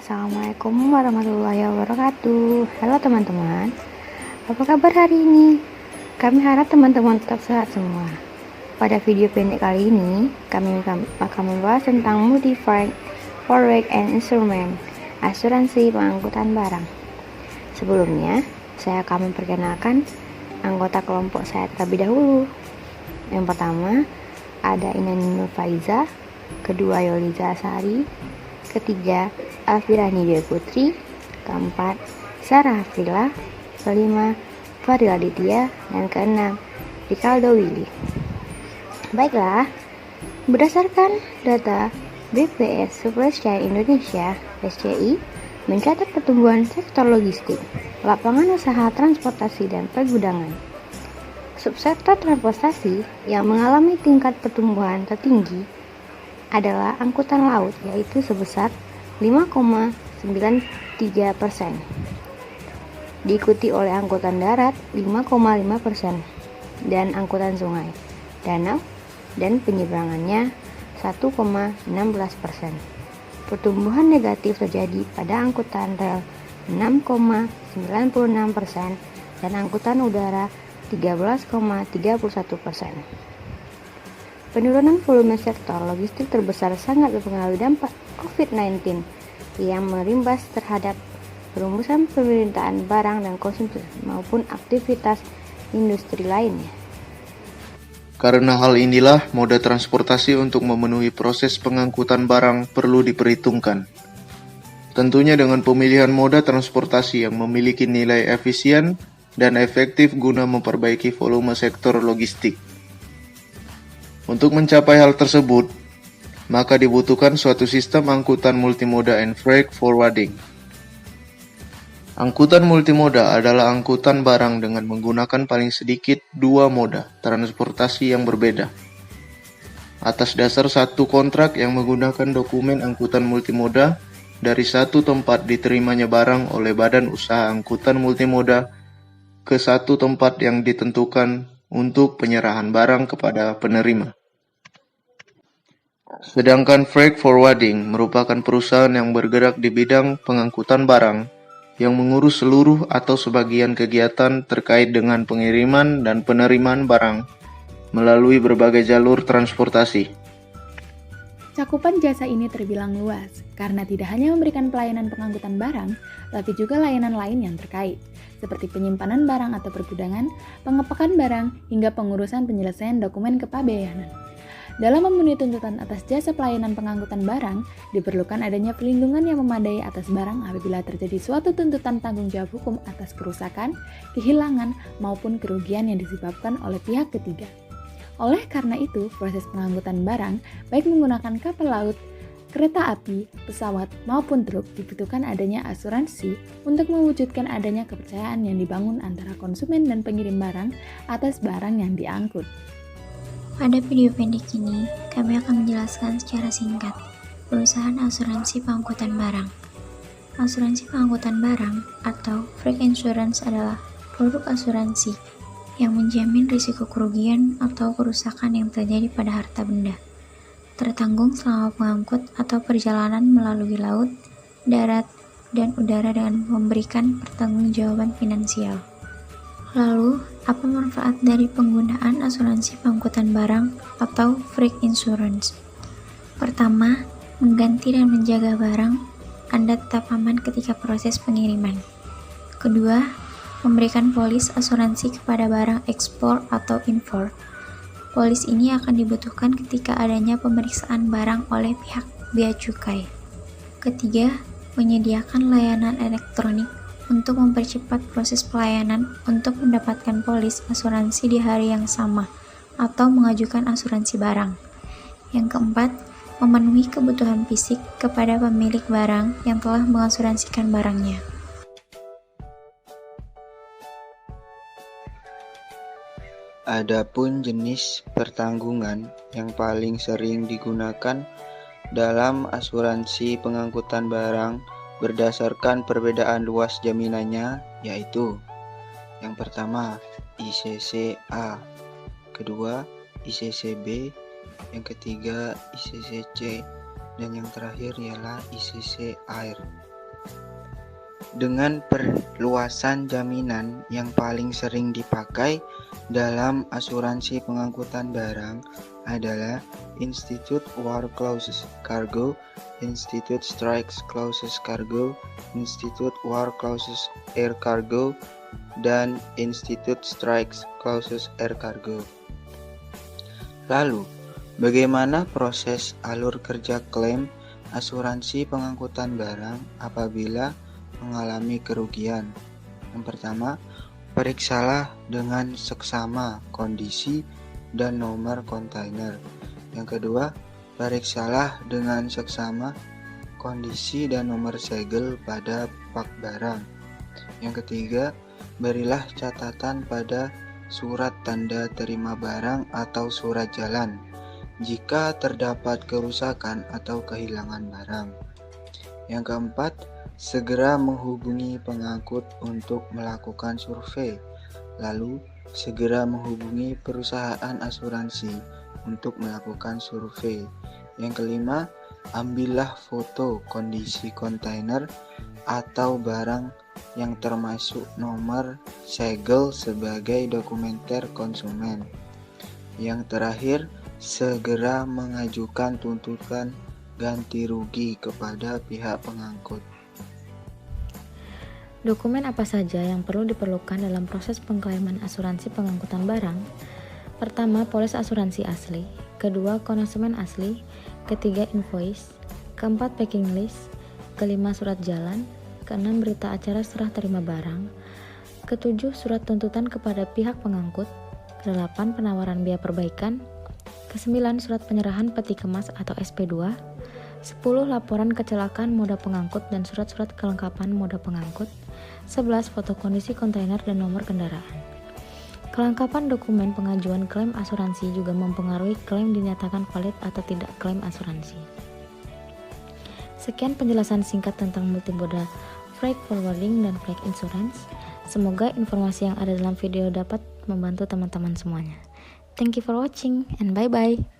Assalamualaikum warahmatullahi wabarakatuh. Halo teman-teman, apa kabar hari ini? Kami harap teman-teman tetap sehat semua. Pada video pendek kali ini, kami akan membahas tentang Modified Forward and Instrument, asuransi pengangkutan barang. Sebelumnya, saya akan memperkenalkan anggota kelompok saya terlebih dahulu. Yang pertama, ada Inani Nur Faiza, kedua Yoliza Asari, ketiga Alfirani Dewi Putri, keempat Sarah Afrila, kelima Fadil Aditya, dan keenam Ricardo Willy. Baiklah, berdasarkan data BPS Supply Chain Indonesia (SCI) mencatat pertumbuhan sektor logistik, lapangan usaha transportasi dan pergudangan. Subsektor transportasi yang mengalami tingkat pertumbuhan tertinggi adalah angkutan laut, yaitu sebesar 5,93%, diikuti oleh angkutan darat 5,5%, dan angkutan sungai, danau, dan penyeberangannya 1,16%. Pertumbuhan negatif terjadi pada angkutan rel 6,96% dan angkutan udara 13,31%. Penurunan volume sektor logistik terbesar sangat berpengaruh dampak COVID-19 yang merimbas terhadap perumusan pemerintahan barang dan konsumsi maupun aktivitas industri lainnya. Karena hal inilah, moda transportasi untuk memenuhi proses pengangkutan barang perlu diperhitungkan. Tentunya dengan pemilihan moda transportasi yang memiliki nilai efisien dan efektif guna memperbaiki volume sektor logistik. Untuk mencapai hal tersebut, maka dibutuhkan suatu sistem angkutan multimoda and freight forwarding. Angkutan multimoda adalah angkutan barang dengan menggunakan paling sedikit dua moda transportasi yang berbeda. Atas dasar satu kontrak yang menggunakan dokumen angkutan multimoda dari satu tempat diterimanya barang oleh badan usaha angkutan multimoda ke satu tempat yang ditentukan untuk penyerahan barang kepada penerima. Sedangkan freight forwarding merupakan perusahaan yang bergerak di bidang pengangkutan barang yang mengurus seluruh atau sebagian kegiatan terkait dengan pengiriman dan penerimaan barang melalui berbagai jalur transportasi. Cakupan jasa ini terbilang luas karena tidak hanya memberikan pelayanan pengangkutan barang, tapi juga layanan lain yang terkait, seperti penyimpanan barang atau pergudangan, pengepakan barang, hingga pengurusan penyelesaian dokumen kepabeanan. Dalam memenuhi tuntutan atas jasa pelayanan pengangkutan barang, diperlukan adanya perlindungan yang memadai atas barang apabila terjadi suatu tuntutan tanggung jawab hukum atas kerusakan, kehilangan, maupun kerugian yang disebabkan oleh pihak ketiga. Oleh karena itu, proses pengangkutan barang, baik menggunakan kapal laut, kereta api, pesawat, maupun truk, dibutuhkan adanya asuransi untuk mewujudkan adanya kepercayaan yang dibangun antara konsumen dan pengirim barang atas barang yang diangkut. Pada video pendek ini, kami akan menjelaskan secara singkat perusahaan asuransi pengangkutan barang. Asuransi pengangkutan barang atau freight insurance adalah produk asuransi yang menjamin risiko kerugian atau kerusakan yang terjadi pada harta benda, tertanggung selama pengangkut atau perjalanan melalui laut, darat, dan udara dengan memberikan pertanggungjawaban finansial. Lalu, apa manfaat dari penggunaan asuransi pengangkutan barang atau freight insurance? Pertama, mengganti dan menjaga barang Anda tetap aman ketika proses pengiriman. Kedua, memberikan polis asuransi kepada barang ekspor atau impor. Polis ini akan dibutuhkan ketika adanya pemeriksaan barang oleh pihak bea cukai. Ketiga, menyediakan layanan elektronik untuk mempercepat proses pelayanan untuk mendapatkan polis asuransi di hari yang sama atau mengajukan asuransi barang. Yang keempat, memenuhi kebutuhan fisik kepada pemilik barang yang telah mengasuransikan barangnya. Adapun jenis pertanggungan yang paling sering digunakan dalam asuransi pengangkutan barang berdasarkan perbedaan luas jaminannya, yaitu yang pertama ICC-A, kedua ICC-B, yang ketiga ICC-C, dan yang terakhir ialah ICC Air. dengan perluasan jaminan yang paling sering dipakai dalam asuransi pengangkutan barang adalah Institute War Clauses Cargo, Institute Strikes Clauses Cargo, Institute War Clauses Air Cargo, dan Institute Strikes Clauses Air Cargo. Lalu, bagaimana proses alur kerja klaim asuransi pengangkutan barang apabila mengalami kerugian? Yang pertama, periksalah dengan seksama kondisi dan nomor kontainer. Yang kedua, periksalah dengan seksama kondisi dan nomor segel pada pak barang. Yang ketiga, berilah catatan pada surat tanda terima barang atau surat jalan jika terdapat kerusakan atau kehilangan barang. Yang keempat, segera menghubungi pengangkut untuk melakukan survei, lalu segera menghubungi perusahaan asuransi untuk melakukan survei. Yang kelima, ambillah foto kondisi kontainer atau barang yang termasuk nomor segel sebagai dokumenter konsumen. Yang terakhir, segera mengajukan tuntutan ganti rugi kepada pihak pengangkut. Dokumen apa saja yang perlu diperlukan dalam proses pengklaiman asuransi pengangkutan barang? Pertama, polis asuransi asli. Kedua, konsumen asli. Ketiga, invoice. Keempat, packing list. Kelima, surat jalan. Keenam, berita acara serah terima barang. Ketujuh, surat tuntutan kepada pihak pengangkut. Kedelapan, penawaran biaya perbaikan. Kesembilan, surat penyerahan peti kemas atau SP2. 10. Laporan kecelakaan moda pengangkut dan surat-surat kelengkapan moda pengangkut. 11. Foto kondisi kontainer dan nomor kendaraan. Kelengkapan dokumen pengajuan klaim asuransi juga mempengaruhi klaim dinyatakan valid atau tidak klaim asuransi. Sekian penjelasan singkat tentang multimoda freight forwarding dan freight insurance. Semoga informasi yang ada dalam video dapat membantu teman-teman semuanya. Thank you for watching and bye-bye.